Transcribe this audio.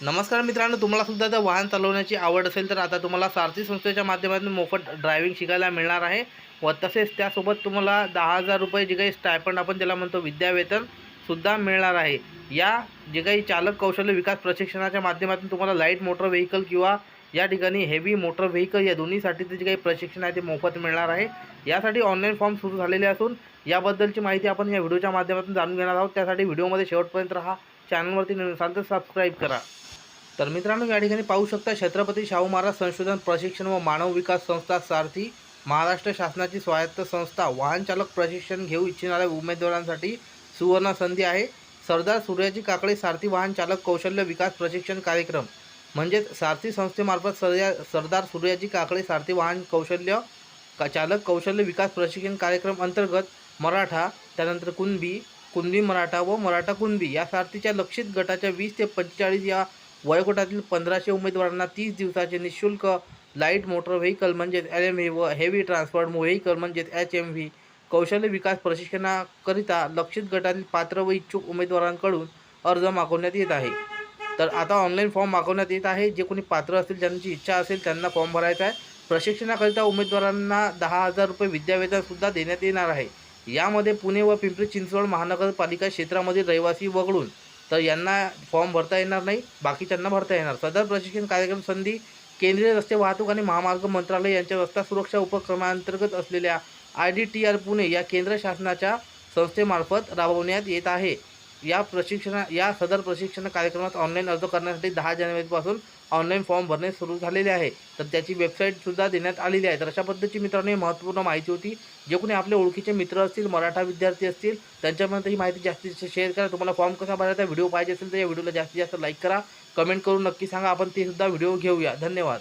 नमस्कार मित्रांनो, तुम्हाला सुद्धा जर वाहन चालवण्याची आवड असेल तर आता तुम्हाला सारथी संस्थेच्या माध्यमातून मोफत ड्रायव्हिंग शिकायला मिळणार आहे व तसेच त्यासोबत तुम्हाला 10,000 रुपये जे काही स्टायपंड आपण ज्याला म्हणतो विद्यावेतनसुद्धा मिळणार आहे। या जे काही चालक कौशल्य विकास प्रशिक्षणाच्या माध्यमातून तुम्हाला लाईट मोटर व्हेकल किंवा या ठिकाणी हेवी मोटर व्हेकल या दोन्हीसाठीचे जे काही प्रशिक्षण आहे ते मोफत मिळणार आहे। यासाठी ऑनलाईन फॉर्म सुरू झालेले असून याबद्दलची माहिती आपण या व्हिडिओच्या माध्यमातून जाणून घेणार आहोत। त्यासाठी व्हिडिओमध्ये शेवटपर्यंत राहा। चॅनलवरती नवीन असाल तर सबस्क्राईब करा। तर मित्रांनो, या ठिकाणी पाहू शकता छत्रपती शाहू महाराज संशोधन प्रशिक्षण व मानव विकास संस्था सारथी महाराष्ट्र शासनाची स्वायत्त संस्था वाहन चालक प्रशिक्षण घेऊ इच्छिणाऱ्या उमेदवारांसाठी सुवर्ण संधी आहे। सरदार सूर्याजी काकडे सारथी वाहन चालक कौशल्य विकास प्रशिक्षण कार्यक्रम म्हणजेच सारथी संस्थेमार्फत सरदार सूर्याजी काकडे सारथी वाहन कौशल्य चालक कौशल्य विकास प्रशिक्षण कार्यक्रम अंतर्गत मराठा, त्यानंतर कुणबी मराठा व मराठा कुणबी या सारथीच्या लक्षित गटाच्या 20 ते 45 या वयोगटातील 1500 उमेदवारांना 30 दिवसाचे निःशुल्क लाईट मोटर व्हेकल म्हणजेच LMV व हेवी ट्रान्सपोर्ट व्हेकल म्हणजेच HMV कौशल्य विकास प्रशिक्षणाकरिता लक्षित गटातील पात्र व इच्छुक उमेदवारांकडून अर्ज मागवण्यात येत आहे। तर आता ऑनलाईन फॉर्म मागवण्यात येत आहे। जे कोणी पात्र असतील, ज्यांची इच्छा असेल त्यांना फॉर्म भरायचा आहे। प्रशिक्षणाकरिता उमेदवारांना 10,000 रुपये विद्यावेतनसुद्धा देण्यात येणार आहे। यामध्ये पुणे व पिंपरी चिंचवड महानगरपालिका क्षेत्रामधील रहिवासी वगळून तर यांना फॉर्म भरता येणार नाही, बाकीच्यांना भरता येणार। सदर प्रशिक्षण कार्यक्रम संधी केंद्रीय रस्ते वाहतूक आणि महामार्ग मंत्रालय यांच्या रस्ता सुरक्षा उपक्रमांतर्गत असलेल्या IDTR पुणे या केंद्र शासनाच्या संस्थेमार्फत राबवण्यात येत आहे। या सदर प्रशिक्षण कार्यक्रमात ऑनलाईन अर्ज करण्यासाठी 10 जानेवारीपासून ऑनलाईन फॉर्म भरणे सुरू झालेले आहे। तर त्याची वेबसाईटसुद्धा देण्यात आलेली आहे। तर अशा पद्धतीची मित्रांनो महत्त्वपूर्ण माहिती होती। जे कोणी आपले ओळखीचे मित्र असतील, मराठा विद्यार्थी असतील, त्यांच्यापर्यंत ही माहिती जास्तीत जास्त शेअर करा। तुम्हाला फॉर्म कसा भरायचा व्हिडिओ पाहिजे असेल तर या व्हिडिओला जास्तीत जास्त लाईक करा, कमेंट करून नक्की सांगा, आपण ते सुद्धा व्हिडिओ घेऊया। धन्यवाद।